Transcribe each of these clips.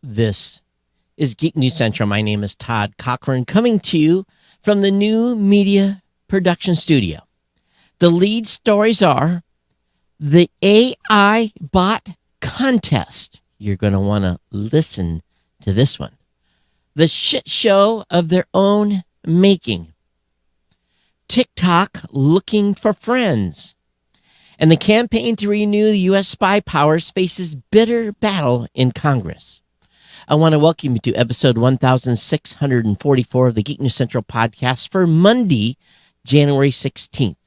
This is Geek News Central. My name is Todd Cochran, coming to you from the New Media Production Studio. The lead stories are the AI bot contest. You're going to want to listen to this one. The shit show of their own making. TikTok looking for friends. And the campaign to renew the U.S. spy powers faces bitter battle in Congress. I want to welcome you to episode 1644 of the Geek News Central podcast for Monday, January 16th.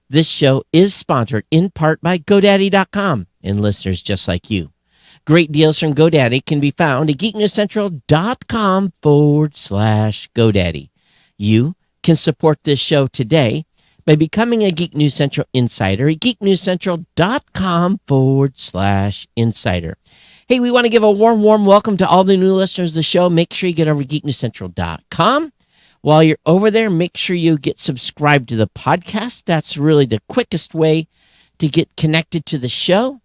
This show is sponsored in part by GoDaddy.com and listeners just like you. Great deals from GoDaddy can be found at geeknewscentral.com/GoDaddy. You can support this show today by becoming a Geek News Central Insider at geeknewscentral.com/insider. Hey, we want to give a warm welcome to all the new listeners of the show. Make sure you get over to geeknewscentral.com. While you're over there, make sure you get subscribed to the podcast. That's really the quickest way to get connected to the show.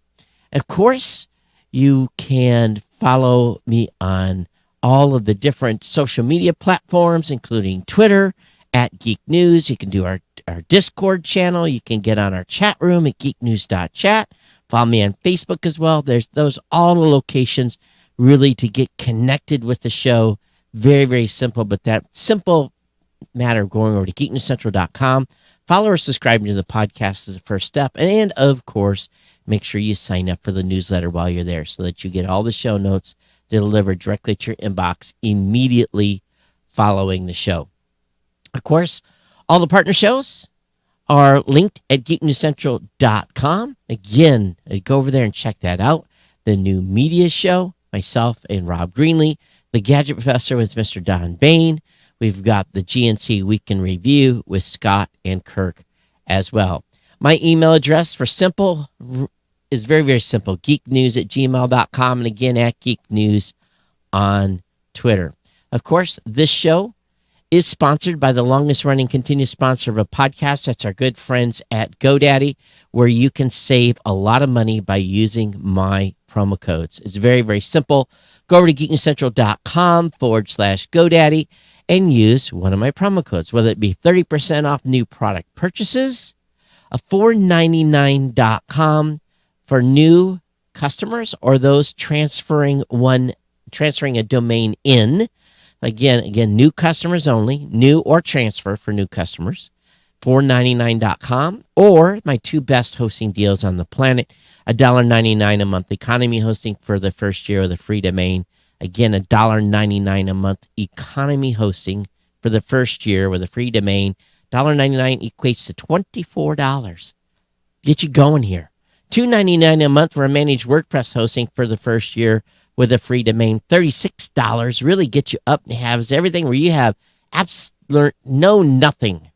Of course, you can follow me on all of the different social media platforms, including Twitter at Geek News. You can do our Discord channel. You can get on our chat room at geeknews.chat. Follow me on Facebook as well. There's all the locations really to get connected with the show. Very, very simple, but that simple matter of going over to geeknewscentral.com. Follow or subscribe to the podcast is the first step. And of course, make sure you sign up for the newsletter while you're there so that you get all the show notes delivered directly to your inbox immediately following the show. Of course, all the partner shows are linked at geeknewscentral.com. Again, go over there and check that out. The New Media Show, myself and Rob Greenlee. The Gadget Professor with Mr. Don Bain. We've got the GNC Week in Review with Scott and Kirk as well. My email address for simple is very, very simple. geeknews@gmail.com. And again, at geeknews on Twitter. Of course, this show is sponsored by the longest running continuous sponsor of a podcast. That's our good friends at GoDaddy, where you can save a lot of money by using my promo codes. It's very, very simple. Go over to geeknewscentral.com/GoDaddy and use one of my promo codes, whether it be 30% off new product purchases, a $4.99.com for new customers or those transferring a domain in. Again, new customers only, new or transfer for new customers, $4.99.com, or my two best hosting deals on the planet, $1.99 a month economy hosting for the first year of the free domain. Again, $1.99 a month economy hosting for the first year with a free domain. $1.99 equates to $24. Get you going here. $2.99 a month for a managed WordPress hosting for the first year with a free domain. $36 really gets you up and has everything where you have nothing.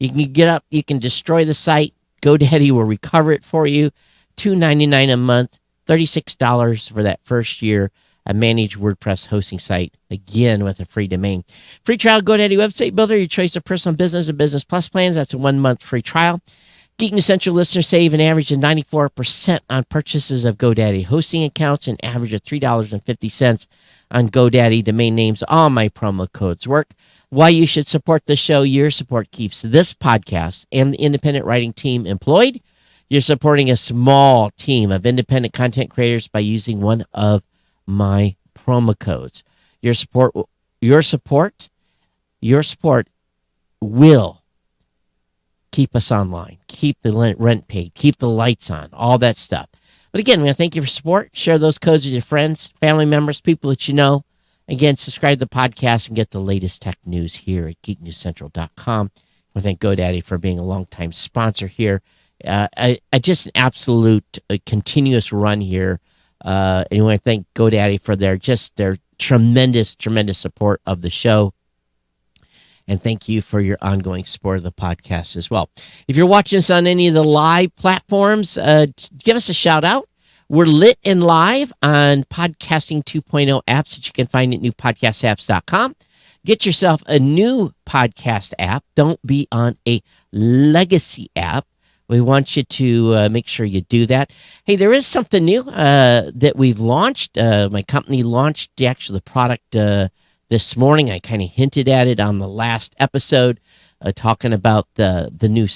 You can get up, you can destroy the site. GoDaddy will recover it for you. $2.99 a month, $36 for that first year, a managed WordPress hosting site, again with a free domain. Free trial, GoDaddy website builder, your choice of personal business and business plus plans. That's a 1-month free trial. Geek News Central listeners save an average of 94% on purchases of GoDaddy hosting accounts, an average of $3.50 on GoDaddy domain names. All my promo codes work. Why you should support the show. Your support keeps this podcast and the independent writing team employed. You're supporting a small team of independent content creators by using one of my promo codes. Your support will keep us online, keep the rent paid, keep the lights on, all that stuff. But again, we want to thank you for support. Share those codes with your friends, family members, people that you know. Again, subscribe to the podcast and get the latest tech news here at geeknewscentral.com. I want to thank GoDaddy for being a longtime sponsor here. Just an absolute continuous run here. And I want to thank GoDaddy for their tremendous support of the show. And thank you for your ongoing support of the podcast as well. If you're watching us on any of the live platforms, give us a shout out. We're lit and live on Podcasting 2.0 apps that you can find at newpodcastapps.com. Get yourself a new podcast app. Don't be on a legacy app, We want you to make sure you do that. Hey, there is something new that we've launched. My company launched the product this morning. I kind of hinted at it on the last episode, talking about the new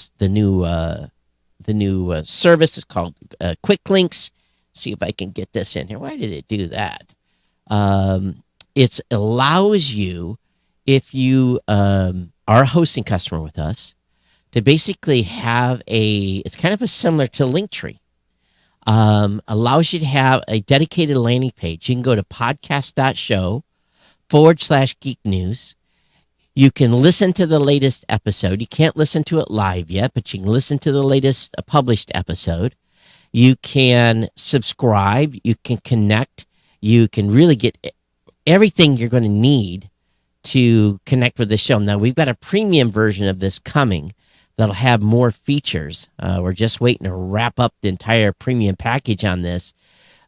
service. Is called Quick Links. See if I can get this in here. Why did it do that? It allows you, if you are a hosting customer with us, to basically have it's kind of a similar to Linktree. Allows you to have a dedicated landing page. You can go to podcast.show/geek news. You can listen to the latest episode. You can't listen to it live yet, but you can listen to the latest published episode. You can subscribe. You can connect. You can really get everything you're going to need to connect with the show. Now, we've got a premium version of this coming that'll have more features. We're just waiting to wrap up the entire premium package on this.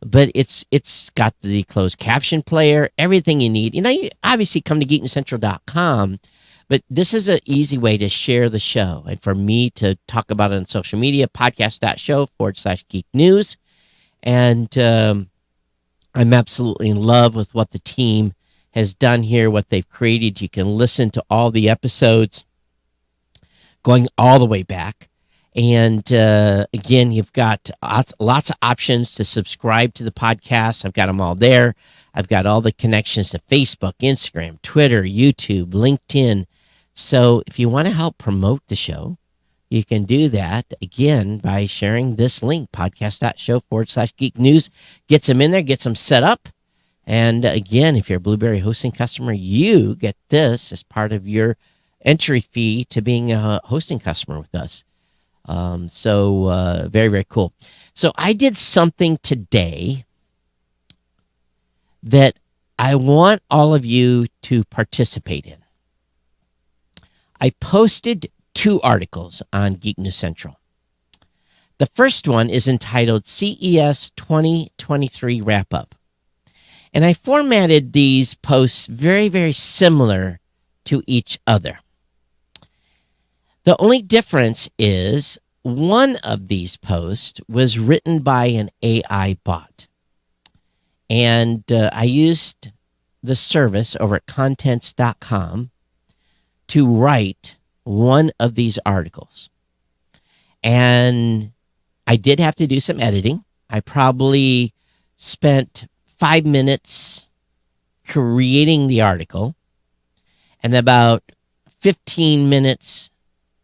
But it's got the closed caption player, everything you need. You obviously come to geeknewscentral.com, but this is an easy way to share the show and for me to talk about it on social media, podcast.show/geek news. And I'm absolutely in love with what the team has done here, what they've created. You can listen to all the episodes going all the way back. And again, you've got lots of options to subscribe to the podcast. I've got them all there. I've got all the connections to Facebook, Instagram, Twitter, YouTube, LinkedIn. So if you want to help promote the show, you can do that, again, by sharing this link, podcast.show/geek news. Gets them in there, gets them set up. And again, if you're a Blueberry hosting customer, you get this as part of your entry fee to being a hosting customer with us. Very, very cool. So I did something today that I want all of you to participate in. I posted 2 articles on Geek News Central. The first one is entitled CES 2023 Wrap Up. And I formatted these posts very, very similar to each other. The only difference is one of these posts was written by an AI bot. And I used the service over at contents.com to write one of these articles. And I did have to do some editing. I probably spent 5 minutes creating the article and about 15 minutes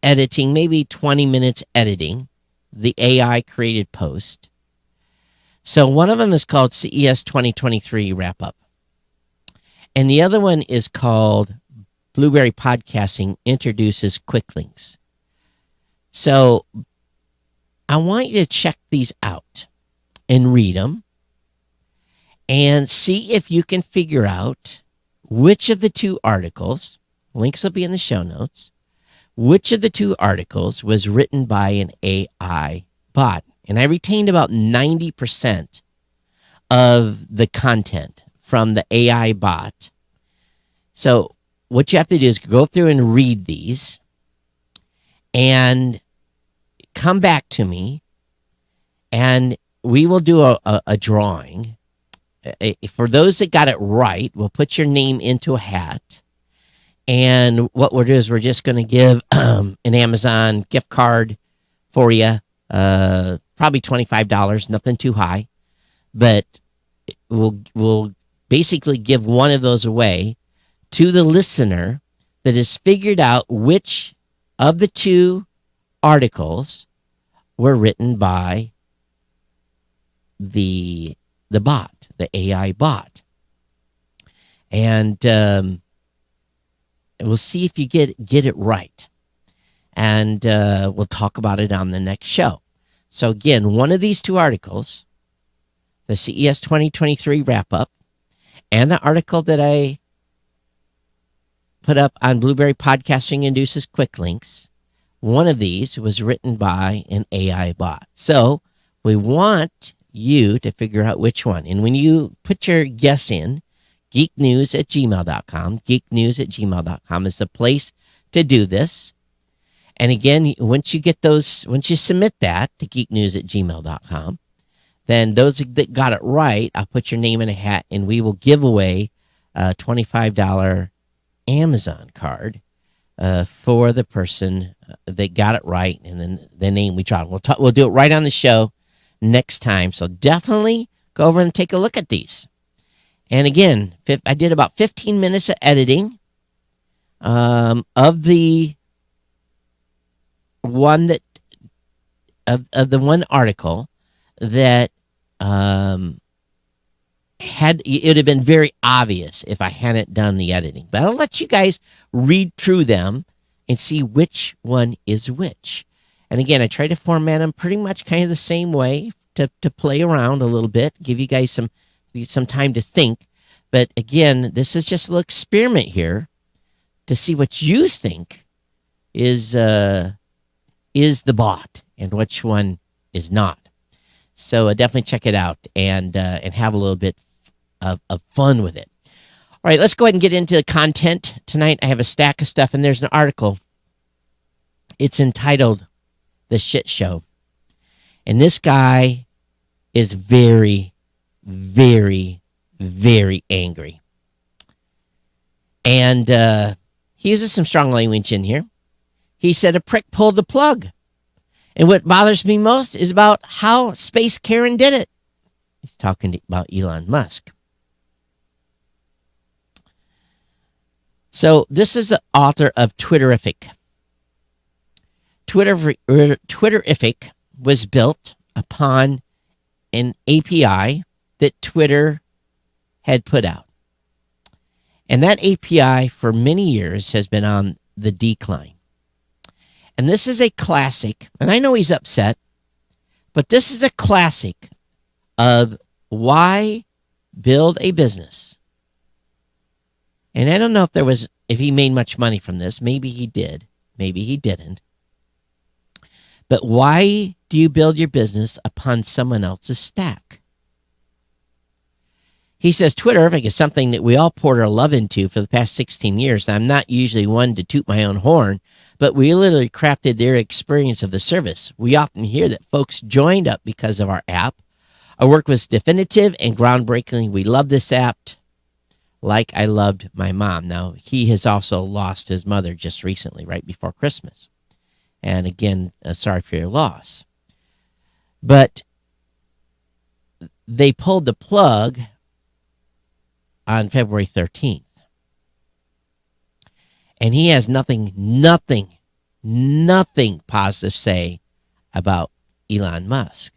editing, maybe 20 minutes editing the AI created post. So one of them is called CES 2023 Wrap Up. And the other one is called Blueberry Podcasting Introduces Quick Links. So I want you to check these out and read them and see if you can figure out which of the 2 articles, links will be in the show notes, which of the 2 articles was written by an AI bot. And I retained about 90% of the content from the AI bot. So what you have to do is go through and read these and come back to me, and we will do a drawing. For those that got it right, we'll put your name into a hat. And what we'll do is we're just going to give an Amazon gift card for you, probably $25, nothing too high. But we'll basically give one of those away to the listener that has figured out which of the 2 articles were written by the bot, the AI bot. And we'll see if you get it right. And we'll talk about it on the next show. So again, one of these 2 articles, the CES 2023 wrap-up, and the article that I put up on Blueberry Podcasting Induces Quick Links, one of these was written by an AI bot. So we want you to figure out which one. And when you put your guess in, geeknews@gmail.com, geeknews@gmail.com is the place to do this. And again, once you submit that to geeknews@gmail.com, then those that got it right, I'll put your name in a hat and we will give away a $25 Amazon card for the person that got it right, and then the name we draw. We'll do it right on the show next time. So definitely go over and take a look at these. And again, I did about 15 minutes of editing of the one that of the one article that it would have been very obvious if I hadn't done the editing. But I'll let you guys read through them and see which one is which. And again, I try to format them pretty much kind of the same way to play around a little bit, give you guys some time to think. But again, this is just a little experiment here to see what you think is the bot and which one is not. So definitely check it out and have a little bit of fun with it. All right, let's go ahead and get into the content tonight. I have a stack of stuff, and there's an article. It's entitled "The Shit Show," and this guy is very, very, very angry, and he uses some strong language in here. He said a prick pulled the plug. And what bothers me most is about how Space Karen did it. He's talking about Elon Musk. So this is the author of Twitterrific. Twitterrific was built upon an API that Twitter had put out. And that API for many years has been on the decline. And this is a classic, and I know he's upset, but this is a classic of why build a business. And I don't know if he made much money from this. Maybe he did. Maybe he didn't. But why do you build your business upon someone else's stack? He says Twitterrific is something that we all poured our love into for the past 16 years. And I'm not usually one to toot my own horn, but we literally crafted their experience of the service. We often hear that folks joined up because of our app. Our work was definitive and groundbreaking. We love this app like I loved my mom. Now, he has also lost his mother just recently, right before Christmas. And again, sorry for your loss. But they pulled the plug on February 13th. And he has nothing positive to say about Elon Musk.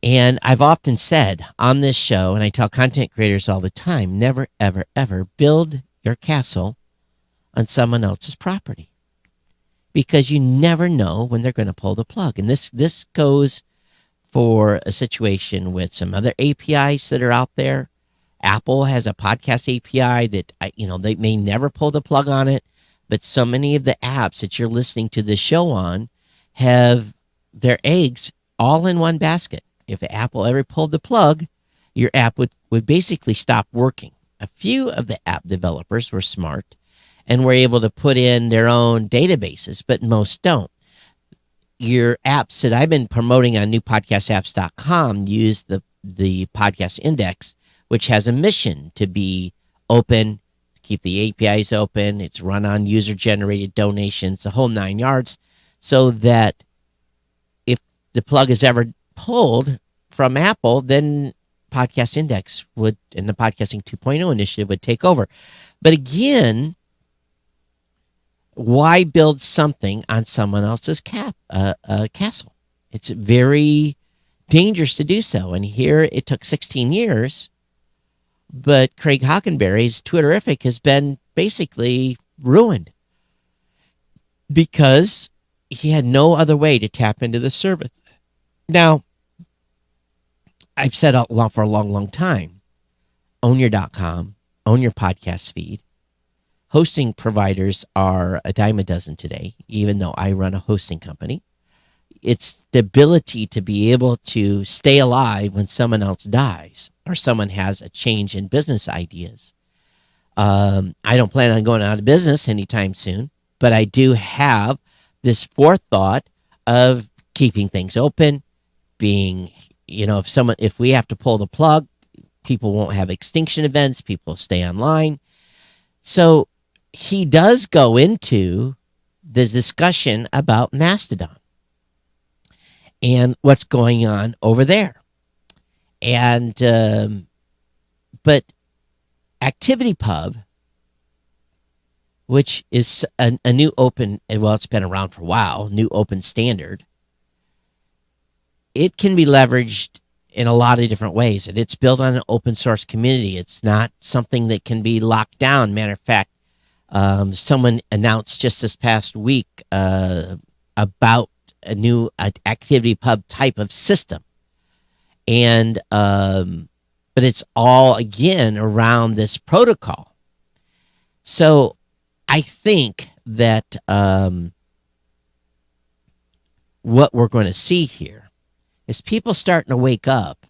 And I've often said on this show, and I tell content creators all the time, never, ever, ever build your castle on someone else's property. Because you never know when they're going to pull the plug. And this goes for a situation with some other APIs that are out there. Apple has a podcast API that, they may never pull the plug on it, but so many of the apps that you're listening to this show on have their eggs all in one basket. If Apple ever pulled the plug, your app would basically stop working. A few of the app developers were smart and were able to put in their own databases, but most don't. Your apps that I've been promoting on newpodcastapps.com use the podcast index, which has a mission to be open, keep the APIs open. It's run on user-generated donations, the whole 9 yards, so that if the plug is ever pulled from Apple, then Podcast Index would, and the Podcasting 2.0 initiative would take over. But again, why build something on someone else's castle? It's very dangerous to do so. And here it took 16 years. But Craig Hockenberry's Twitterrific has been basically ruined because he had no other way to tap into the service. Now, I've said for a long, long time, ownyour.com, own your podcast feed. Hosting providers are a dime a dozen today, even though I run a hosting company. It's the ability to be able to stay alive when someone else dies or someone has a change in business ideas. I don't plan on going out of business anytime soon. but I do have this forethought of keeping things open, being, if we have to pull the plug, people won't have extinction events, people stay online. So he does go into the discussion about Mastodon and what's going on over there. And, but ActivityPub, which is a new open, well, it's been around for a while, new open standard, it can be leveraged in a lot of different ways. And it's built on an open source community. It's not something that can be locked down. Matter of fact, someone announced just this past week about a new ActivityPub type of system. And, but it's all, again, around this protocol. So I think that what we're going to see here is people starting to wake up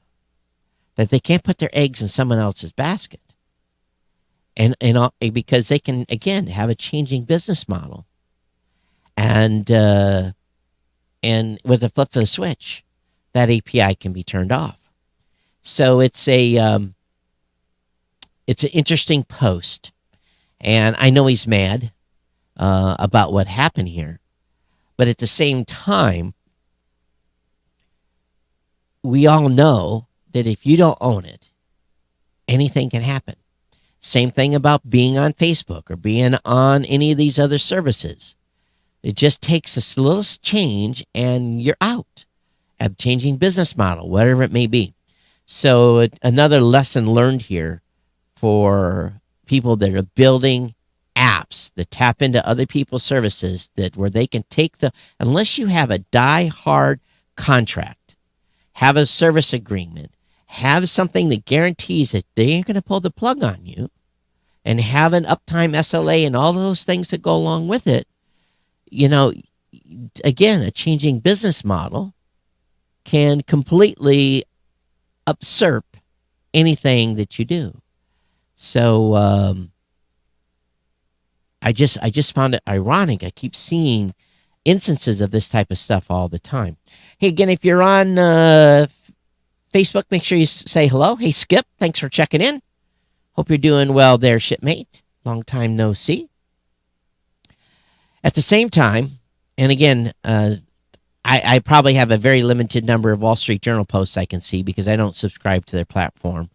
that they can't put their eggs in someone else's basket. And because they can, again, have a changing business model. And with a flip of the switch, that API can be turned off. So it's an interesting post. And I know he's mad about what happened here. But at the same time, we all know that if you don't own it, anything can happen. Same thing about being on Facebook or being on any of these other services. It just takes a little change and you're out. A changing business model, whatever it may be. So another lesson learned here for people that are building apps that tap into other people's services, that where they can take unless you have a die-hard contract, have a service agreement, have something that guarantees that they ain't going to pull the plug on you, and have an uptime SLA and all those things that go along with it, again, a changing business model can completely usurp anything that you do. So I just found it ironic. I keep seeing instances of this type of stuff all the time. Hey, again, if you're on Facebook, make sure you say hello. Hey, Skip, thanks for checking in. Hope you're doing well there, shipmate. Long time no see. At the same time, and again, I probably have a very limited number of Wall Street Journal posts I can see because I don't subscribe to their platform.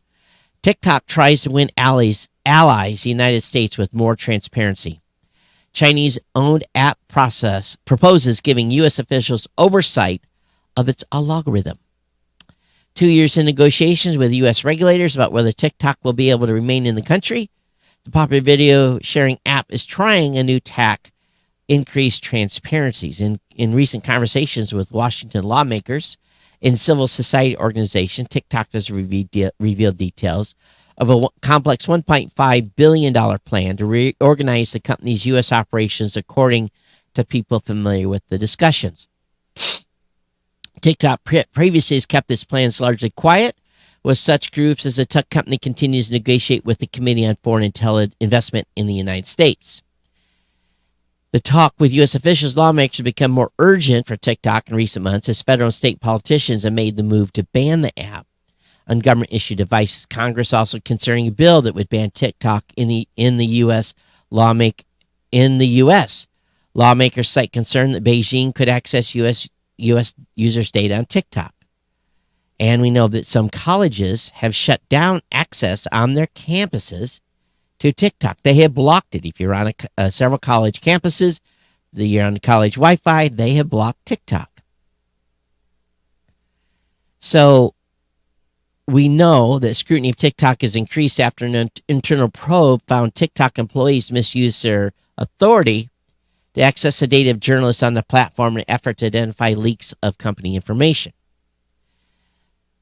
TikTok tries to win allies the United States with more transparency. Chinese-owned app process proposes giving U.S. officials oversight of its algorithm. 2 years in negotiations with U.S. regulators about whether TikTok will be able to remain in the country, the popular video sharing app is trying a new tack, increased transparencies. In recent conversations with Washington lawmakers and civil society organization, TikTok has revealed details of a complex $1.5 billion plan to reorganize the company's U.S. operations, according to people familiar with the discussions. TikTok previously has kept its plans largely quiet, with such groups as the tech company continues to negotiate with the Committee on Foreign Investment in the United States. The talk with U.S. officials, lawmakers have become more urgent for TikTok in recent months as federal and state politicians have made the move to ban the app on government-issued devices. Congress also considering a bill that would ban TikTok in the U.S. Lawmakers cite concern that Beijing could access U.S. users' data on TikTok. And we know that some colleges have shut down access on their campuses to TikTok. They have blocked it. If you're on several college campuses, you're on college Wi-Fi, they have blocked TikTok. So we know that scrutiny of TikTok has increased after an internal probe found TikTok employees misuse their authority to access the data of journalists on the platform in an effort to identify leaks of company information.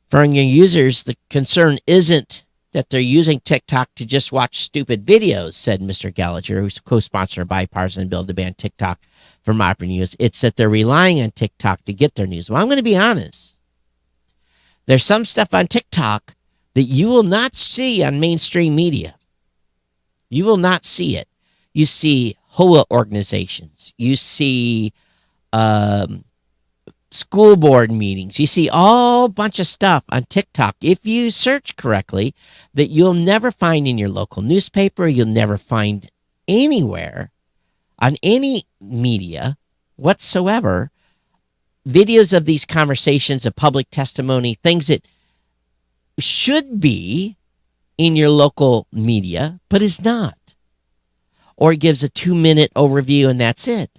For your users, the concern isn't that they're using TikTok to just watch stupid videos, said Mr. Gallagher, who's co-sponsor of a bipartisan bill to ban TikTok from operating news. It's that they're relying on TikTok to get their news. Well, I'm going to be honest. There's some stuff on TikTok that you will not see on mainstream media. You will not see it. You see HOA organizations. You see school board meetings. You see all bunch of stuff on TikTok, if you search correctly, that you'll never find in your local newspaper. You'll never find anywhere on any media whatsoever. Videos of these conversations, of public testimony, things that should be in your local media, but is not. Or it gives a 2-minute overview and that's it.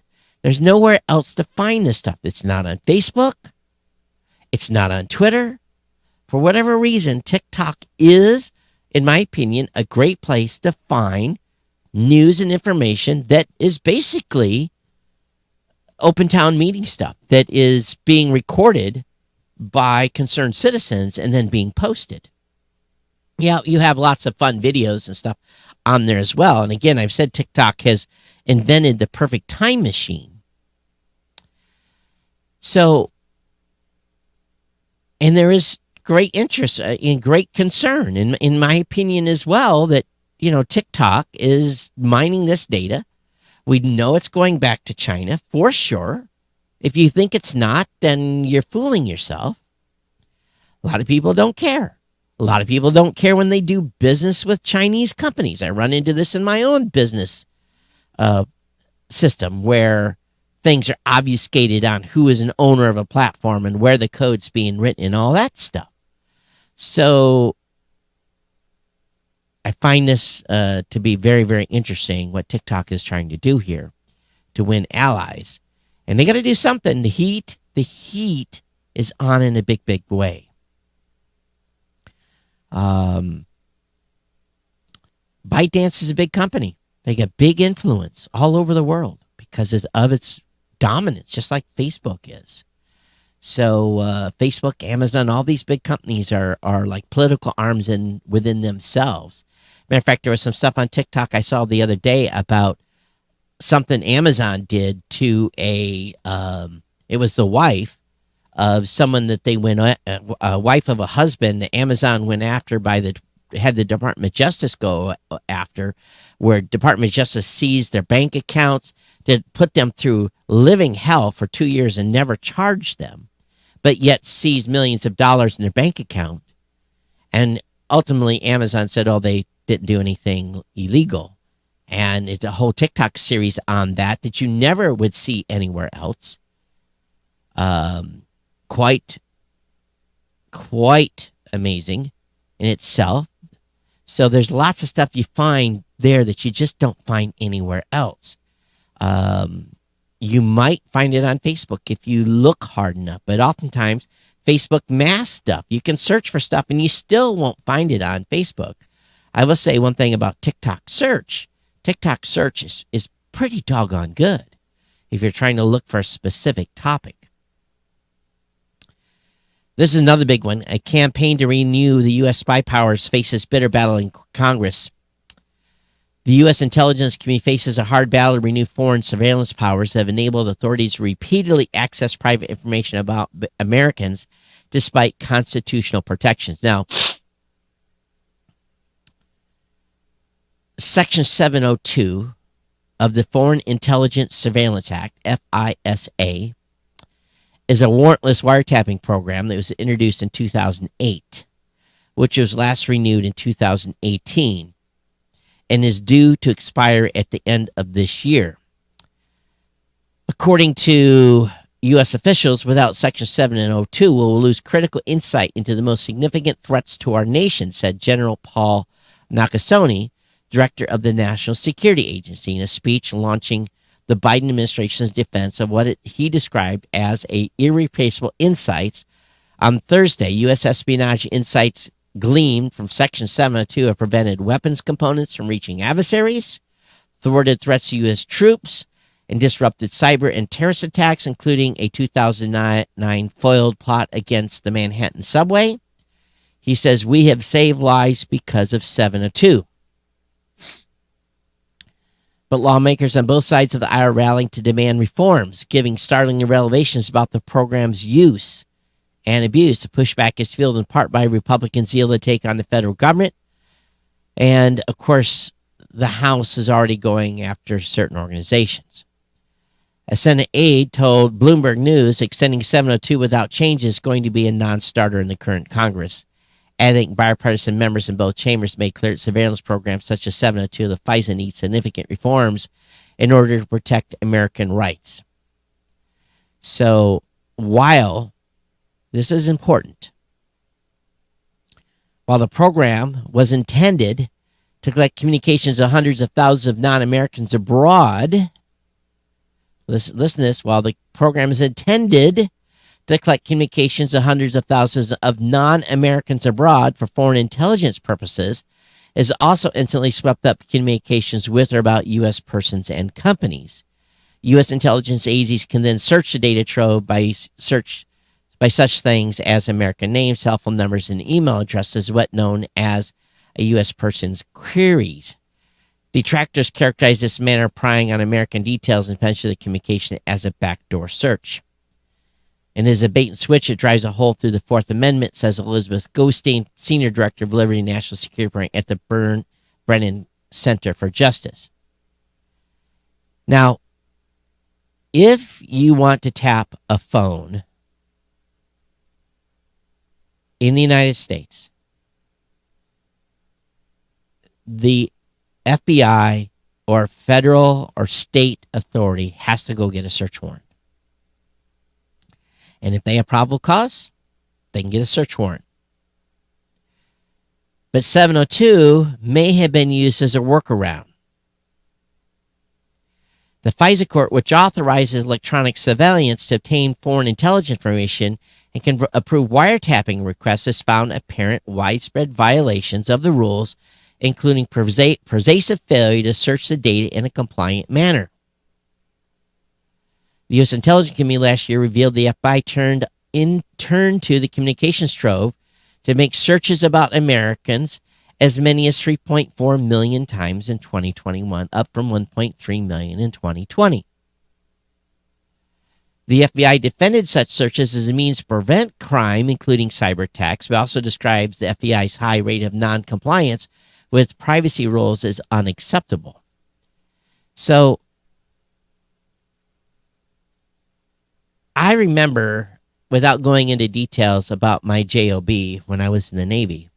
There's nowhere else to find this stuff. It's not on Facebook. It's not on Twitter. For whatever reason, TikTok is, in my opinion, a great place to find news and information that is basically open town meeting stuff that is being recorded by concerned citizens and then being posted. Yeah, you have lots of fun videos and stuff on there as well. And again, I've said TikTok has invented the perfect time machine. So, and there is great interest and great concern, in my opinion as well, that, TikTok is mining this data. We know it's going back to China for sure. If you think it's not, then you're fooling yourself. A lot of people don't care. A lot of people don't care when they do business with Chinese companies. I run into this in my own business system where things are obfuscated on who is an owner of a platform and where the code's being written and all that stuff. So I find this to be very, very interesting, what TikTok is trying to do here to win allies. And they got to do something. The heat is on in a big, big way. ByteDance is a big company. They got big influence all over the world because of its dominance, just like Facebook is. So Facebook, Amazon, all these big companies are like political arms within themselves. Matter of fact, there was some stuff on TikTok I saw the other day about something Amazon did to it was the wife of someone that they went, a wife of a husband that Amazon went after had the Department of Justice go after, where Department of Justice seized their bank accounts, that put them through living hell for 2 years and never charged them, but yet seized millions of dollars in their bank account. And ultimately Amazon said, oh, they didn't do anything illegal. And it's a whole TikTok series on that you never would see anywhere else. Quite amazing in itself. So there's lots of stuff you find there that you just don't find anywhere else. You might find it on Facebook if you look hard enough, but oftentimes Facebook masks stuff. You can search for stuff and you still won't find it on Facebook. I will say one thing about TikTok search. TikTok search is pretty doggone good if you're trying to look for a specific topic. This is another big one. A campaign to renew the U.S. spy powers faces bitter battle in Congress. The U.S. intelligence community faces a hard battle to renew foreign surveillance powers that have enabled authorities to repeatedly access private information about Americans despite constitutional protections. Now, Section 702 of the Foreign Intelligence Surveillance Act, FISA, is a warrantless wiretapping program that was introduced in 2008, which was last renewed in 2018. And is due to expire at the end of this year. According to U.S. officials, without Section 702, we will lose critical insight into the most significant threats to our nation, said General Paul Nakasone, director of the National Security Agency, in a speech launching the Biden administration's defense of what he described as irreplaceable insights. On Thursday, U.S. espionage insights gleaned from Section 702 have prevented weapons components from reaching adversaries, thwarted threats to U.S. troops, and disrupted cyber and terrorist attacks, including a 2009 foiled plot against the Manhattan subway. He says, we have saved lives because of 702. But lawmakers on both sides of the aisle rallying to demand reforms, giving startling revelations about the program's use and abuse. The pushback is fueled in part by Republican zeal to take on the federal government. And, of course, the House is already going after certain organizations. A Senate aide told Bloomberg News extending 702 without change is going to be a non-starter in the current Congress. Adding bipartisan members in both chambers made clear that surveillance programs such as 702 of the FISA need significant reforms in order to protect American rights. So while this is important, while the program was intended to collect communications of hundreds of thousands of non-Americans abroad, listen to this, while the program is intended to collect communications of hundreds of thousands of non-Americans abroad for foreign intelligence purposes, is also instantly swept up communications with or about U.S. persons and companies. U.S. intelligence agencies can then search the data trove by such things as American names, cell phone numbers, and email addresses, what known as a U.S. person's queries. Detractors characterize this manner of prying on American details and potentially the communication as a backdoor search. And as a bait and switch, it drives a hole through the Fourth Amendment, says Elizabeth Gostein, Senior Director of Liberty and National Security Program at the Brennan Center for Justice. Now, if you want to tap a phone in the United States, the FBI or federal or state authority has to go get a search warrant. And if they have probable cause, they can get a search warrant. But 702 may have been used as a workaround. The FISA court, which authorizes electronic surveillance to obtain foreign intelligence information and can approve wiretapping requests, has found apparent widespread violations of the rules, including pervasive failure to search the data in a compliant manner. The U.S. Intelligence Committee last year revealed the FBI turned to the communications trove to make searches about Americans as many as 3.4 million times in 2021, up from 1.3 million in 2020. The FBI defended such searches as a means to prevent crime, including cyber attacks, but also describes the FBI's high rate of non-compliance with privacy rules as unacceptable. So, I remember, without going into details about my JOB when I was in the Navy,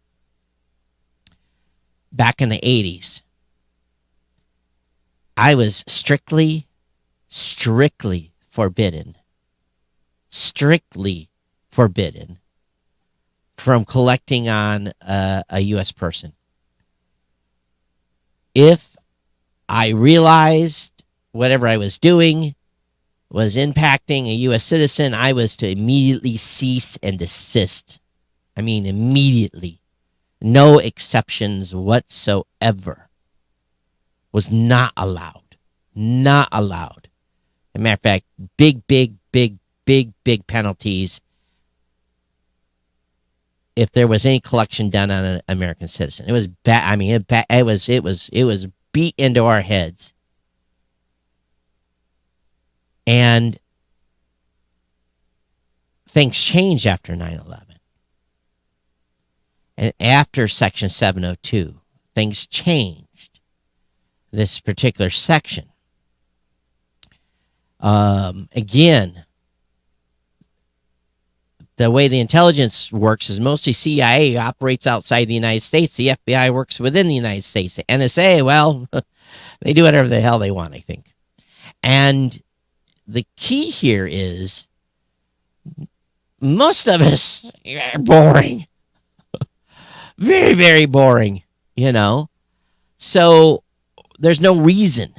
back in the 80s, I was strictly forbidden from collecting on a U.S. person. If I realized whatever I was doing was impacting a U.S. citizen, I was to immediately cease and desist. I mean, immediately. No exceptions whatsoever. Was not allowed. Not allowed. As a matter of fact, big penalties if there was any collection done on an American citizen. It was bad. I mean, it was beat into our heads. And things changed after 9/11. And after Section 702, things changed. This particular section. Again, the way the intelligence works is mostly CIA operates outside the United States. The FBI works within the United States. The NSA, well, they do whatever the hell they want, I think. And the key here is most of us are boring. Very, very boring, you know. So there's no reason.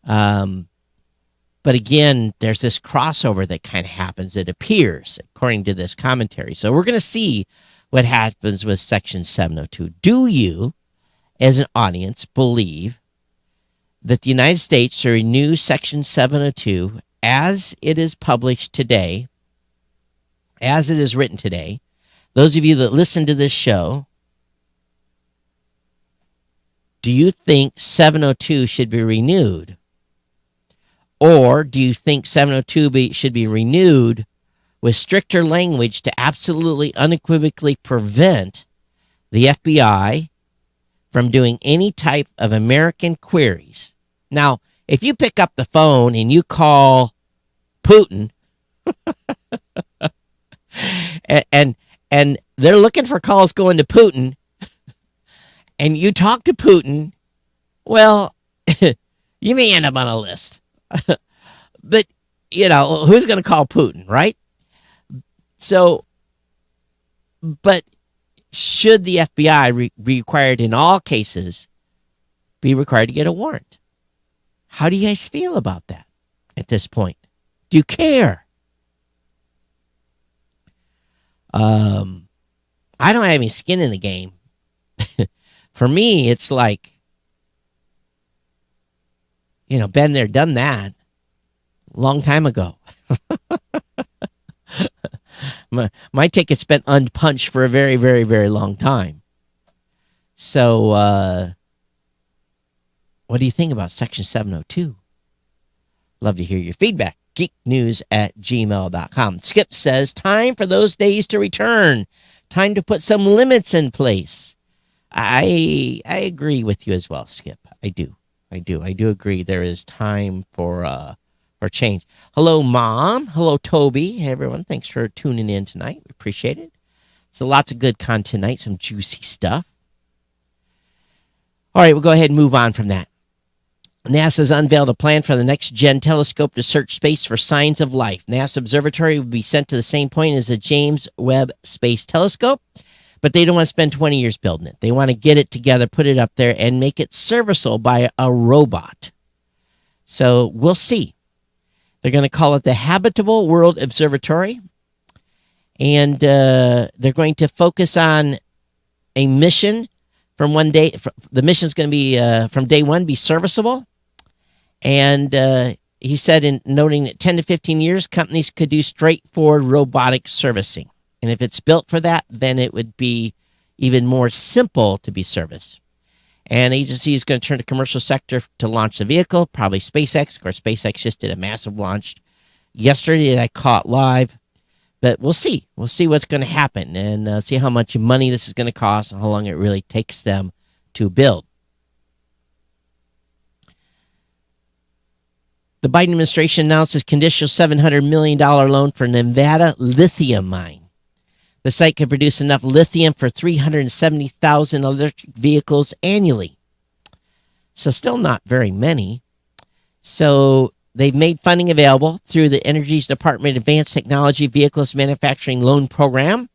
But again, there's this crossover that kind of happens. It appears, according to this commentary. So we're going to see what happens with Section 702. Do you, as an audience, believe that the United States should renew Section 702 as it is published today, as it is written today? Those of you that listen to this show, do you think 702 should be renewed? Or do you think 702 should be renewed with stricter language to absolutely unequivocally prevent the FBI, from doing any type of American queries. Now, if you pick up the phone and you call Putin and they're looking for calls going to Putin, and you talk to Putin, well, you may end up on a list. But, who's going to call Putin, right? So, but should the FBI be required in all cases be required to get a warrant? How do you guys feel about that at this point? Do you care? I don't have any skin in the game. For me, it's like, been there, done that long time ago. My ticket's been unpunched for a very, very, very long time. So, what do you think about Section 702? Love to hear your feedback. geeknews@gmail.com. Skip says, time for those days to return. Time to put some limits in place. I agree with you as well, Skip. I do agree. There is time for change. Hello, Mom. Hello, Toby. Hey, everyone. Thanks for tuning in tonight. We appreciate it. So lots of good content tonight, some juicy stuff. All right, we'll go ahead and move on from that. NASA's unveiled a plan for the next-gen telescope to search space for signs of life. NASA Observatory will be sent to the same point as the James Webb Space Telescope, but they don't want to spend 20 years building it. They want to get it together, put it up there, and make it serviceable by a robot. So we'll see. They're going to call it the Habitable World Observatory, and they're going to focus on a mission from one day. The mission is going to be from day one, be serviceable. And he said, in noting that 10 to 15 years, companies could do straightforward robotic servicing. And if it's built for that, then it would be even more simple to be serviced. And the agency is going to turn to the commercial sector to launch the vehicle, probably SpaceX. Of course, SpaceX just did a massive launch yesterday that I caught live. But we'll see. We'll see what's going to happen and see how much money this is going to cost and how long it really takes them to build. The Biden administration announces conditional $700 million loan for Nevada lithium mine. The site could produce enough lithium for 370,000 electric vehicles annually. So still not very many. So they've made funding available through the Energy's Department of Advanced Technology Vehicles Manufacturing Loan Program.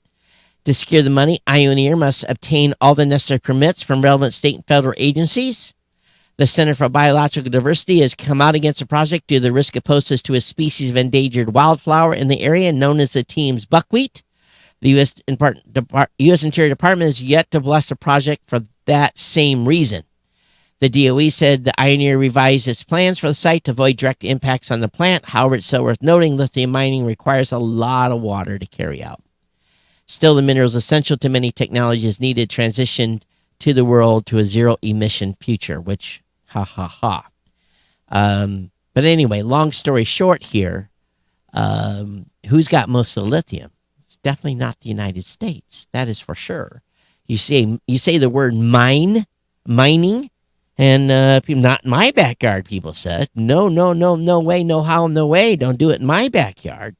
To secure the money, Ioneer must obtain all the necessary permits from relevant state and federal agencies. The Center for Biological Diversity has come out against the project due to the risk it poses to a species of endangered wildflower in the area known as the team's buckwheat. The U.S. Interior Department has yet to bless the project for that same reason. The DOE said the Ioneer revised its plans for the site to avoid direct impacts on the plant. However, it's so worth noting lithium mining requires a lot of water to carry out. Still, the mineral is essential to many technologies needed to transition to the world to a zero-emission future, which, But anyway, long story short here, who's got most of the lithium? Definitely not the United States. That is for sure. You say the word mining, and people, not in my backyard, people said. No way, no how, no way. Don't do it in my backyard.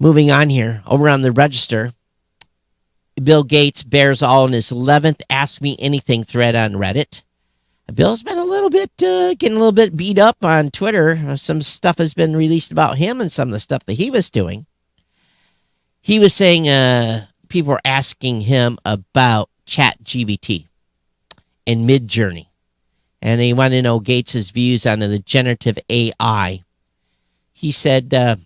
Moving on here, over on the Register, Bill Gates bears all in his 11th Ask Me Anything thread on Reddit. Bill's been getting a little bit beat up on Twitter. Some stuff has been released about him and some of the stuff that he was doing. He was saying people were asking him about ChatGPT and Midjourney. And they wanted to know Gates' views on the generative AI. He said,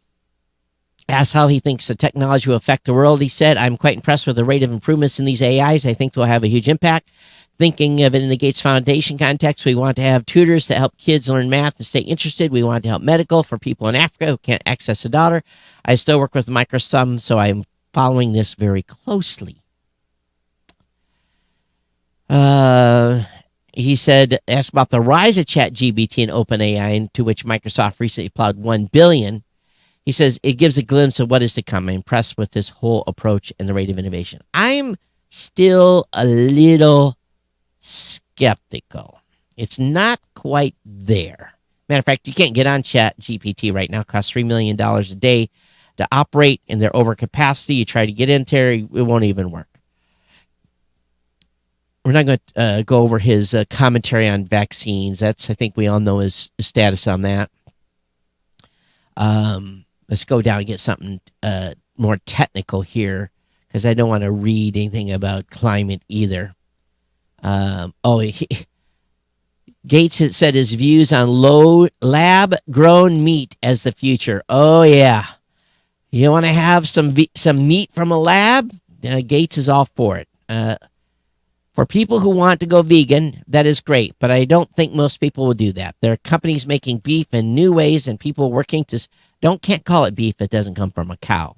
asked how he thinks the technology will affect the world. He said, I'm quite impressed with the rate of improvements in these AIs. I think they'll have a huge impact. Thinking of it in the Gates Foundation context, we want to have tutors to help kids learn math and stay interested. We want to help medical for people in Africa who can't access a dollar. I still work with Microsoft, so I'm following this very closely. He said, asked about the rise of ChatGPT and OpenAI, to which Microsoft recently plowed $1 billion. He says, it gives a glimpse of what is to come. I'm impressed with this whole approach and the rate of innovation. I'm still a little skeptical. It's not quite there. Matter of fact, you can't get on Chat GPT right now. It costs $3 million a day to operate, and they're over capacity. You try to get in there, it won't even work. We're not going to go over his commentary on vaccines. That's, I think we all know his status on that. Let's go down and get something more technical here, because I don't want to read anything about climate either. Gates had said his views on low lab-grown meat as the future. Oh, yeah. You want to have some meat from a lab? Gates is all for it. For people who want to go vegan, that is great, but I don't think most people will do that. There are companies making beef in new ways, and people working to can't call it beef. It doesn't come from a cow.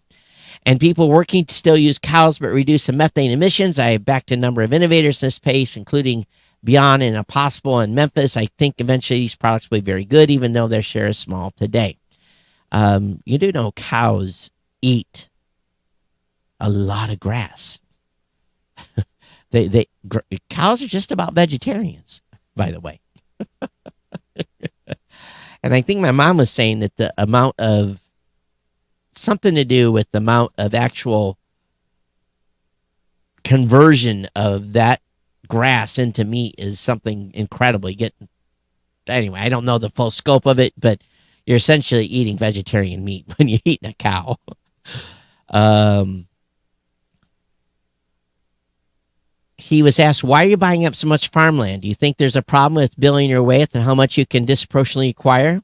And people working to still use cows but reduce the methane emissions. I have backed a number of innovators in this space, including Beyond and Impossible in Memphis. I think eventually these products will be very good, even though their share is small today. You do know cows eat a lot of grass. Cows are just about vegetarians, by the way. And I think my mom was saying that the amount of something to do with the amount of actual conversion of that grass into meat is something incredibly getting. Anyway, I don't know the full scope of it, but you're essentially eating vegetarian meat when you're eating a cow. He was asked, why are you buying up so much farmland? Do you think there's a problem with billing your way and how much you can disproportionately acquire?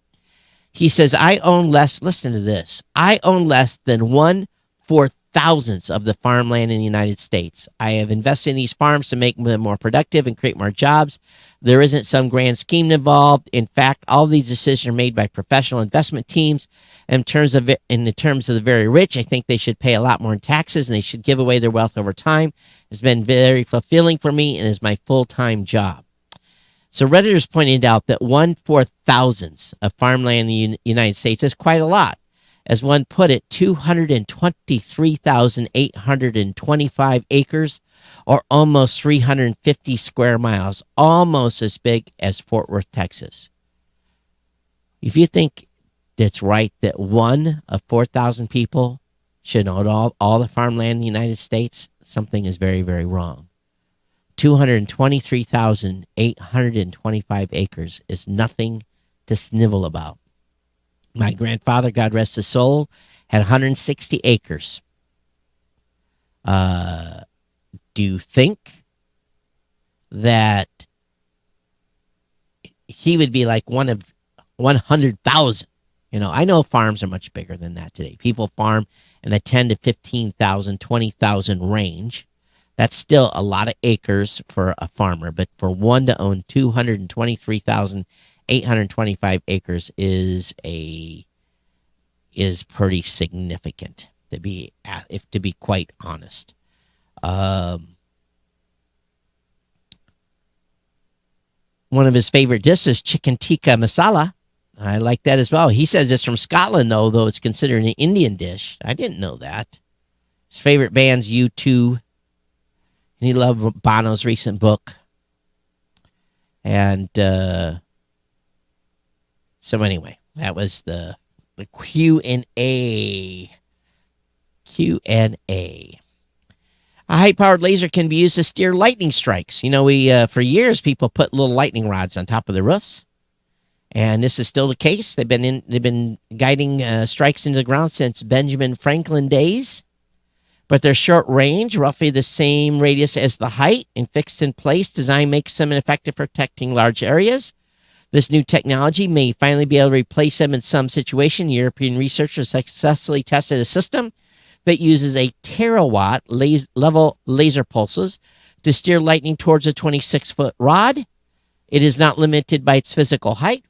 He says, listen to this, I own less than 1/4000th of the farmland in the United States. I have invested in these farms to make them more productive and create more jobs. There isn't some grand scheme involved. In fact, all of these decisions are made by professional investment teams. In terms of the very rich, I think they should pay a lot more in taxes and they should give away their wealth over time. It's been very fulfilling for me and is my full-time job. So Redditors pointed out that 1/4000th of farmland in the United States is quite a lot. As one put it, 223,825 acres, or almost 350 square miles, almost as big as Fort Worth, Texas. If you think that's right, that 1 of 4,000 people should own all the farmland in the United States, something is very, very wrong. 223,825 acres is nothing to snivel about. My grandfather, God rest his soul, had 160 acres. Do you think that he would be like one of 100,000? I know farms are much bigger than that today. People farm in the 10 to 15,000, 20,000 range. That's still a lot of acres for a farmer, but for one to own 223,825 acres is pretty significant, to be quite honest. One of his favorite dishes, chicken tikka masala. I like that as well. He says it's from Scotland, though it's considered an Indian dish. I didn't know that. His favorite band's U2. And he loved Bono's recent book. And so anyway, that was the Q&A. Q&A. A high-powered laser can be used to steer lightning strikes. For years, people put little lightning rods on top of the roofs. And this is still the case. They've been guiding strikes into the ground since Benjamin Franklin days. But they're short range, roughly the same radius as the height, and fixed in place. Design makes them effective for protecting large areas. This new technology may finally be able to replace them in some situation. European researchers successfully tested a system that uses a terawatt level laser pulses to steer lightning towards a 26-foot rod. It is not limited by its physical height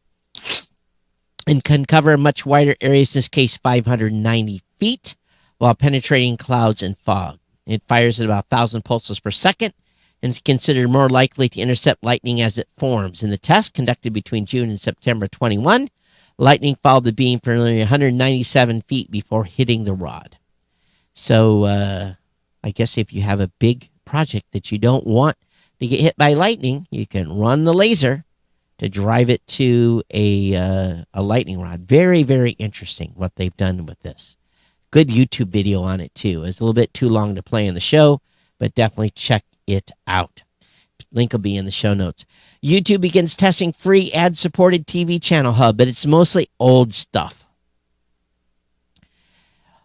and can cover much wider areas, in this case 590 feet. While penetrating clouds and fog. It fires at about 1,000 pulses per second and is considered more likely to intercept lightning as it forms. In the test conducted between June and September 21, lightning followed the beam for nearly 197 feet before hitting the rod. So I guess if you have a big project that you don't want to get hit by lightning, you can run the laser to drive it to a lightning rod. Very, very interesting what they've done with this. Good YouTube video on it, too. It's a little bit too long to play in the show, but definitely check it out. Link will be in the show notes. YouTube begins testing free ad-supported TV channel hub, but it's mostly old stuff.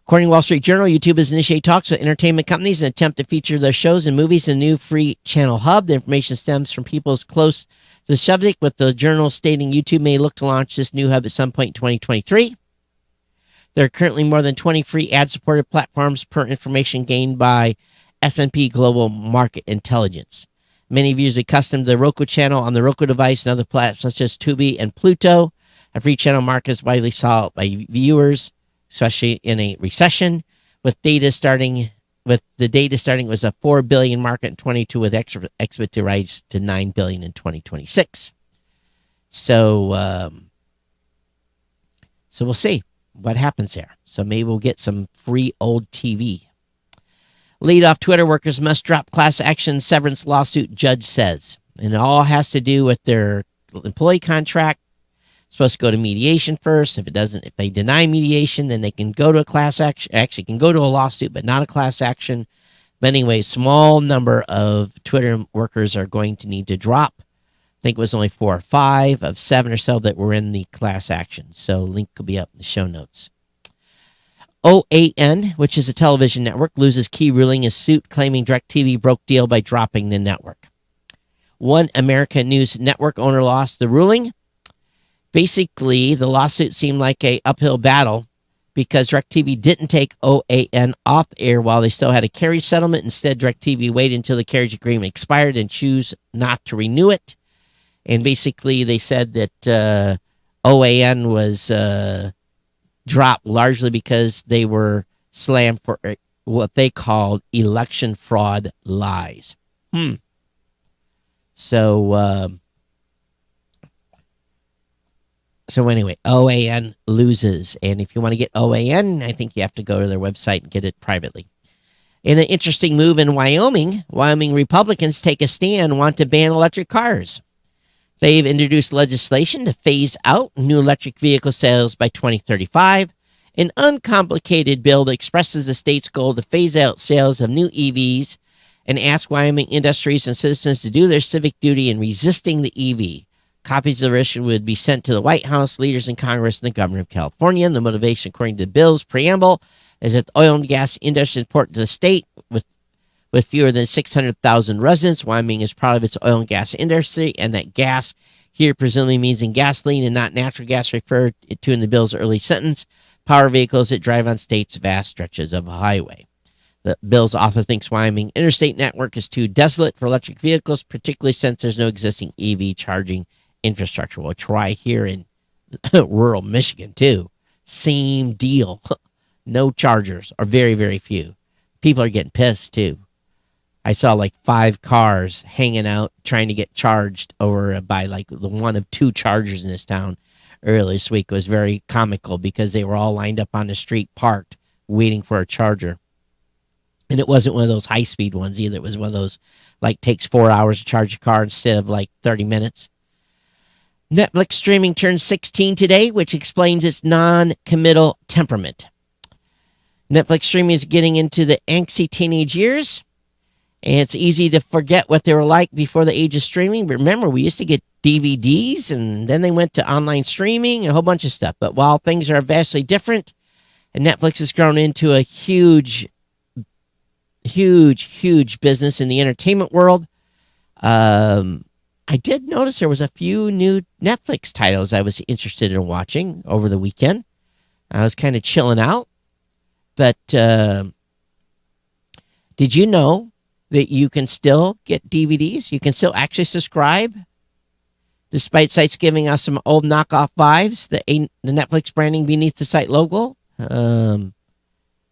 According to Wall Street Journal, YouTube has initiated talks with entertainment companies in an attempt to feature their shows and movies in a new free channel hub. The information stems from people close to the subject, with the journal stating YouTube may look to launch this new hub at some point in 2023. There are currently more than 20 free ad-supported platforms per information gained by S&P Global Market Intelligence. Many viewers are accustomed to the Roku channel on the Roku device and other platforms such as Tubi and Pluto. A free channel market is widely sought by viewers, especially in a recession. With the data starting was a 4 billion market in 22, with expected to rise to 9 billion in 2026. So we'll see what happens there. So maybe we'll get some free old TV. Lead off Twitter workers must drop class action severance lawsuit, judge says. And it all has to do with their employee contract. It's supposed to go to mediation first. If they deny mediation, then they can go to a class action. Actually, can go to a lawsuit, but not a class action. But anyway, small number of Twitter workers are going to need to drop. I think it was only 4 or 5 of 7 or so that were in the class action. So link will be up in the show notes. OAN, which is a television network, loses key ruling in suit claiming DirecTV broke deal by dropping the network. One American News Network owner lost the ruling. Basically, the lawsuit seemed like an uphill battle because DirecTV didn't take OAN off air while they still had a carriage settlement. Instead, DirecTV waited until the carriage agreement expired and chose not to renew it. And basically, they said that OAN was dropped largely because they were slammed for what they called election fraud lies. So anyway, OAN loses. And if you want to get OAN, I think you have to go to their website and get it privately. In an interesting move in Wyoming Republicans take a stand and want to ban electric cars. They've introduced legislation to phase out new electric vehicle sales by 2035. An uncomplicated bill that expresses the state's goal to phase out sales of new EVs and ask Wyoming industries and citizens to do their civic duty in resisting the EV. Copies of the resolution would be sent to the White House, leaders in Congress, and the governor of California. And the motivation, according to the bill's preamble, is that the oil and gas industry is important to the state with fewer than 600,000 residents. Wyoming is proud of its oil and gas industry, and that gas here presumably means in gasoline and not natural gas referred to in the bill's early sentence, power vehicles that drive on state's vast stretches of highway. The bill's author thinks Wyoming interstate network is too desolate for electric vehicles, particularly since there's no existing EV charging infrastructure. We'll try here in rural Michigan, too. Same deal. No chargers, or very, very few. People are getting pissed, too. I saw like 5 cars hanging out trying to get charged over by like the one of 2 chargers in this town earlier this week. It was very comical because they were all lined up on the street parked waiting for a charger. And it wasn't one of those high-speed ones either. It was one of those like takes 4 hours to charge a car instead of like 30 minutes. Netflix streaming turns 16 today, which explains its non-committal temperament. Netflix streaming is getting into the angsty teenage years. And it's easy to forget what they were like before the age of streaming. But remember, we used to get DVDs, and then they went to online streaming and a whole bunch of stuff. But while things are vastly different, and Netflix has grown into a huge business in the entertainment world, I did notice there was a few new Netflix titles I was interested in watching over the weekend. I was kind of chilling out. But did you know that you can still get DVDs? You can still actually subscribe, despite sites giving us some old knockoff vibes, the Netflix branding beneath the site logo.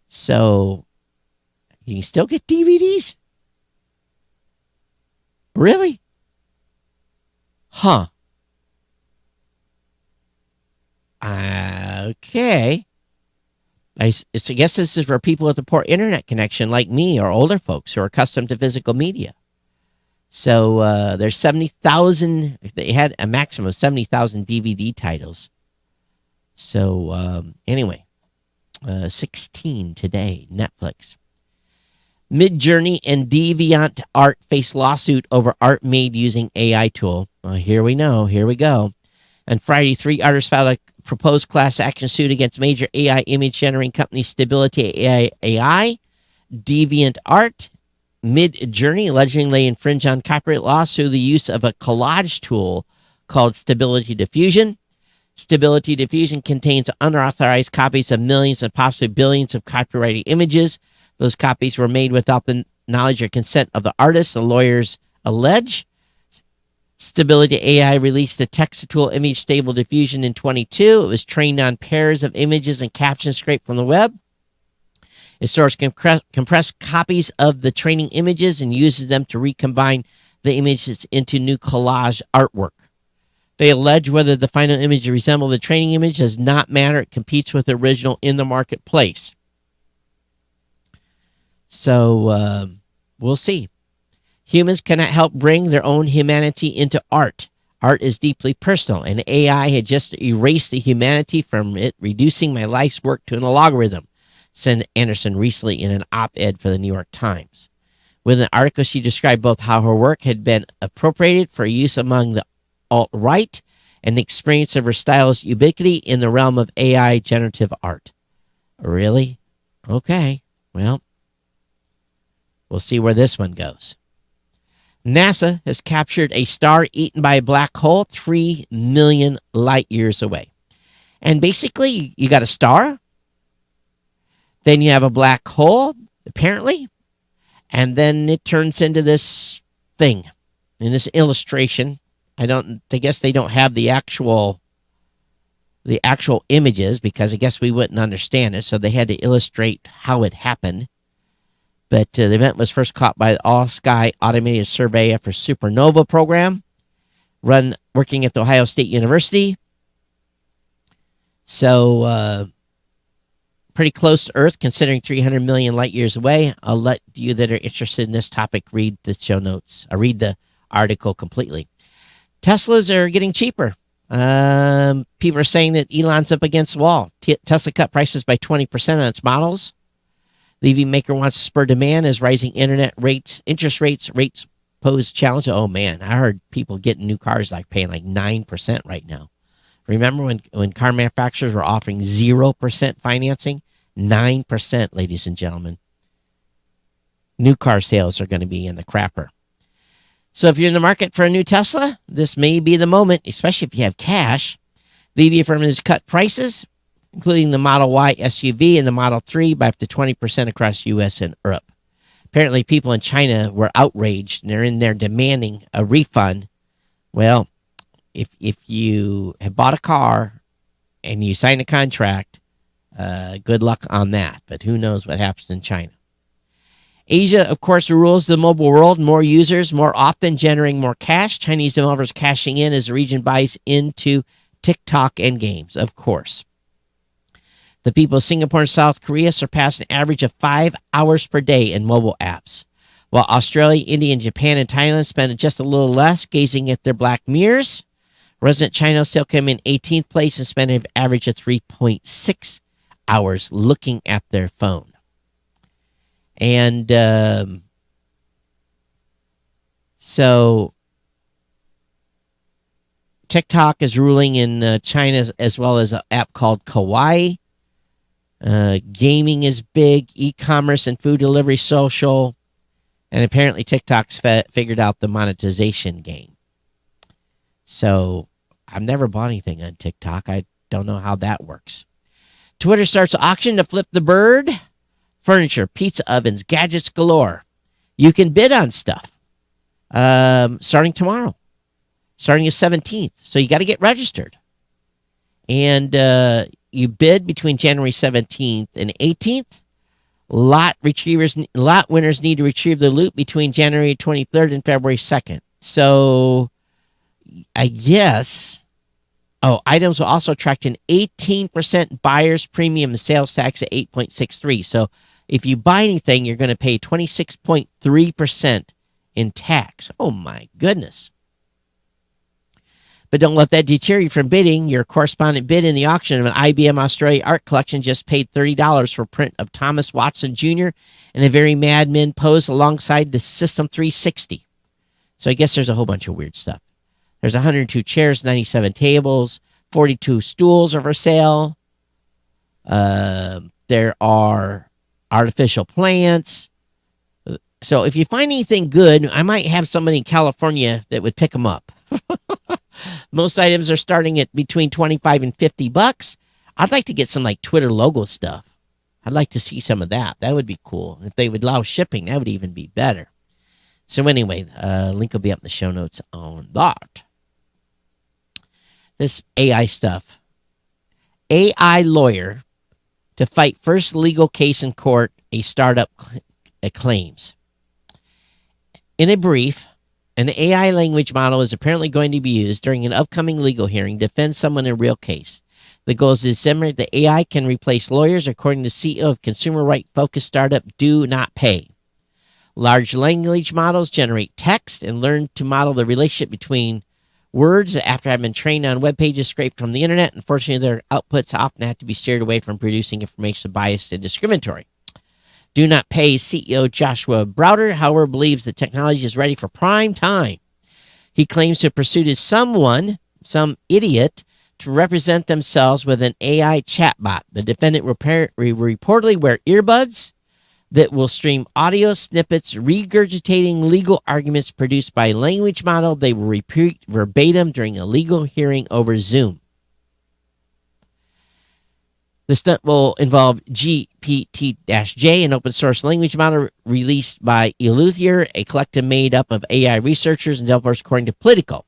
So you can still get DVDs? Really? Huh. Okay. I guess this is for people with a poor internet connection like me or older folks who are accustomed to physical media. So there's 70,000. They had a maximum of 70,000 DVD titles. So anyway, 16 today, Netflix. Midjourney and DeviantArt face lawsuit over art made using AI tool. Here we go. On Friday, 3 artists filed a proposed class action suit against major AI image generating company Stability AI, DeviantArt, Midjourney, alleging they infringe on copyright laws through the use of a collage tool called Stability Diffusion. Stability Diffusion contains unauthorized copies of millions and possibly billions of copyrighted images. Those copies were made without the knowledge or consent of the artist, the lawyers allege. Stability AI released the text-to-tool image Stable Diffusion in 2022. It was trained on pairs of images and captions scraped from the web. It stores compressed copies of the training images and uses them to recombine the images into new collage artwork. They allege whether the final image resembles the training image does not matter. It competes with the original in the marketplace. So we'll see. Humans cannot help bring their own humanity into art. Art is deeply personal, and AI had just erased the humanity from it, reducing my life's work to an algorithm, said Anderson recently in an op-ed for the New York Times. With an article, she described both how her work had been appropriated for use among the alt-right and the experience of her style's ubiquity in the realm of AI generative art. Really? Okay. Well, we'll see where this one goes. NASA has captured a star eaten by a black hole 3 million light years away. And basically, you got a star, then you have a black hole, apparently, and then it turns into this thing, in this illustration. I guess they don't have the actual images because I guess we wouldn't understand it, so they had to illustrate how it happened. But the event was first caught by the All-Sky Automated Survey for Supernova program, working at the Ohio State University. So, pretty close to Earth, considering 300 million light years away. I'll let you that are interested in this topic read the show notes. I'll read the article completely. Teslas are getting cheaper. People are saying that Elon's up against the wall. Tesla cut prices by 20% on its models. The EV maker wants to spur demand as rising interest rates pose challenge. Oh man, I heard people getting new cars paying 9% right now. Remember when car manufacturers were offering 0% financing? 9%, ladies and gentlemen. New car sales are going to be in the crapper. So if you're in the market for a new Tesla, this may be the moment, especially if you have cash. The EV firm has cut prices, including the Model Y SUV and the Model 3, by up to 20% across U.S. and Europe. Apparently, people in China were outraged, and they're in there demanding a refund. Well, if you have bought a car and you sign a contract, good luck on that. But who knows what happens in China. Asia, of course, rules the mobile world. More users, more often generating more cash. Chinese developers cashing in as the region buys into TikTok and games, of course. The people of Singapore and South Korea surpassed an average of 5 hours per day in mobile apps, while Australia, India, and Japan and Thailand spend just a little less gazing at their black mirrors. Resident China still came in 18th place and spent an average of 3.6 hours looking at their phone. And so TikTok is ruling in China, as well as an app called Kawaii. Gaming is big, e-commerce and food delivery, social, and apparently TikTok's figured out the monetization game. So I've never bought anything on TikTok. I don't know how that works. Twitter starts auction to flip the bird. Furniture, pizza ovens, gadgets galore. You can bid on stuff starting tomorrow, starting the 17th. So you got to get registered. And you bid between January 17th and 18th. Lot winners need to retrieve the loot between January 23rd and February 2nd. So I guess Oh, items will also attract an 18% buyer's premium and sales tax at 8.63. So if you buy anything, you're going to pay 26.3% in tax. Oh, my goodness. But don't let that deter you from bidding. Your correspondent bid in the auction of an IBM Australia art collection just paid $30 for a print of Thomas Watson Jr. and a very Mad Men pose alongside the System 360. So I guess there's a whole bunch of weird stuff. There's 102 chairs, 97 tables, 42 stools are for sale. There are artificial plants. So if you find anything good, I might have somebody in California that would pick them up. Most items are starting at between 25 and 50 bucks. I'd like to get some like Twitter logo stuff. I'd like to see some of that. That would be cool. If they would allow shipping, that would even be better. So anyway, link will be up in the show notes on that. This AI stuff. AI lawyer to fight first legal case in court, a startup claims. In a brief, an AI language model is apparently going to be used during an upcoming legal hearing to defend someone in a real case. The goal is to demonstrate that AI can replace lawyers, according to CEO of consumer right-focused startup Do Not Pay. Large language models generate text and learn to model the relationship between words after having been trained on web pages scraped from the internet. Unfortunately, their outputs often have to be steered away from producing information biased and discriminatory. Do Not Pay CEO Joshua Browder, however, believes the technology is ready for prime time. He claims to have pursued some idiot, to represent themselves with an AI chatbot. The defendant will reportedly wear earbuds that will stream audio snippets regurgitating legal arguments produced by a language model. They will repeat verbatim during a legal hearing over Zoom. The stunt will involve GPT-J, an open source language model released by Eleuther, a collective made up of AI researchers and developers, according to Politico.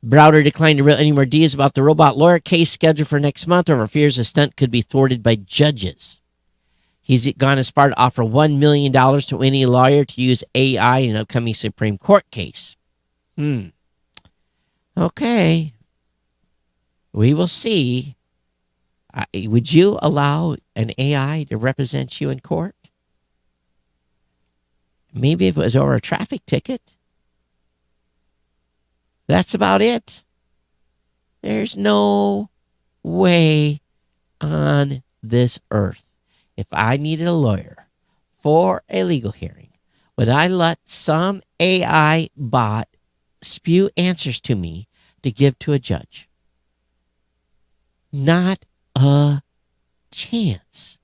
Browder declined to reveal any more details about the robot lawyer case scheduled for next month over fears the stunt could be thwarted by judges. He's gone as far to offer $1 million to any lawyer to use AI in an upcoming Supreme Court case. Okay. We will see. Would you allow an AI to represent you in court? Maybe if it was over a traffic ticket. That's about it. There's no way on this earth, if I needed a lawyer for a legal hearing, would I let some AI bot spew answers to me to give to a judge? Not a chance.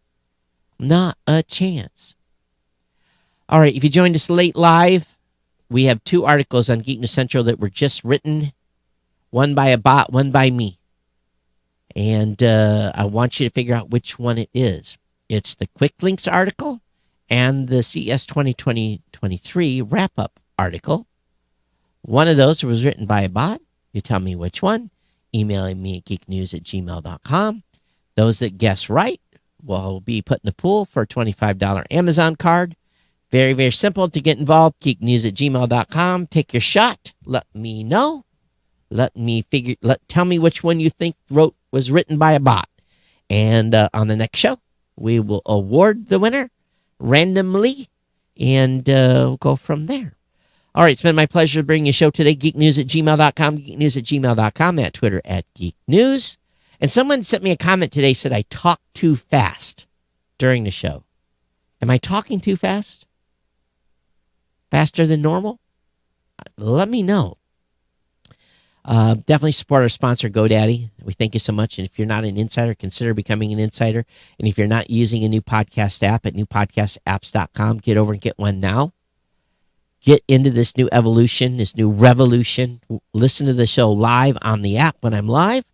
Not a chance. All right, if you joined us late live, we have 2 articles on Geek News Central that were just written, one by a bot, one by me. And I want you to figure out which one it is. It's the Quick Links article and the CES 2023 wrap-up article. One of those was written by a bot. You tell me which one. Emailing me at geeknews@gmail.com. Those that guess right will be put in the pool for a $25 Amazon card. Very, very simple to get involved. geeknews@gmail.com. Take your shot. Let me know. Tell me which one you think was written by a bot. And on the next show, we will award the winner randomly and go from there. All right, it's been my pleasure to bring you a show today. geeknews@gmail.com. geeknews@gmail.com. At Twitter @geeknews. And someone sent me a comment today, said I talk too fast during the show. Am I talking too fast? Faster than normal? Let me know. Definitely support our sponsor, GoDaddy. We thank you so much. And if you're not an insider, consider becoming an insider. And if you're not using a new podcast app at newpodcastapps.com, get over and get one now. Get into this new evolution, this new revolution. Listen to the show live on the app when I'm live.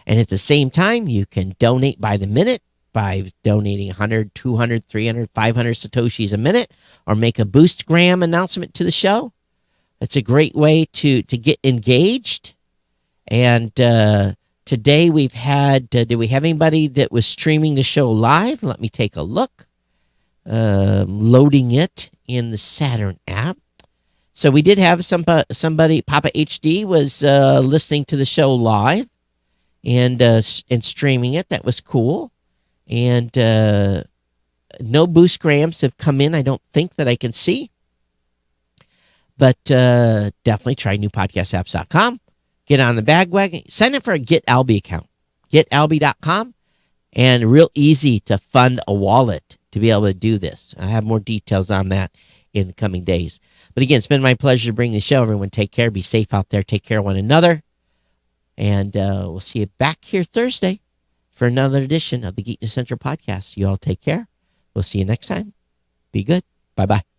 And at the same time, you can donate by the minute by donating 100, 200, 300, 500 Satoshis a minute, or make a Boostgram announcement to the show. It's a great way to get engaged. And today we've had, did we have anybody that was streaming the show live? Let me take a look. Loading it in the Saturn app. So we did have somebody, Papa HD was listening to the show live and streaming it. That was cool. And no boost grams have come in, I don't think, that I can see. But definitely try newpodcastapps.com. Get on the bagwagon. Sign up for a GetAlby account. GetAlby.com. And real easy to fund a wallet to be able to do this. I have more details on that in the coming days. But again, it's been my pleasure to bring the show. Everyone take care. Be safe out there. Take care of one another. And we'll see you back here Thursday for another edition of the Geek News Central podcast. You all take care. We'll see you next time. Be good. Bye-bye.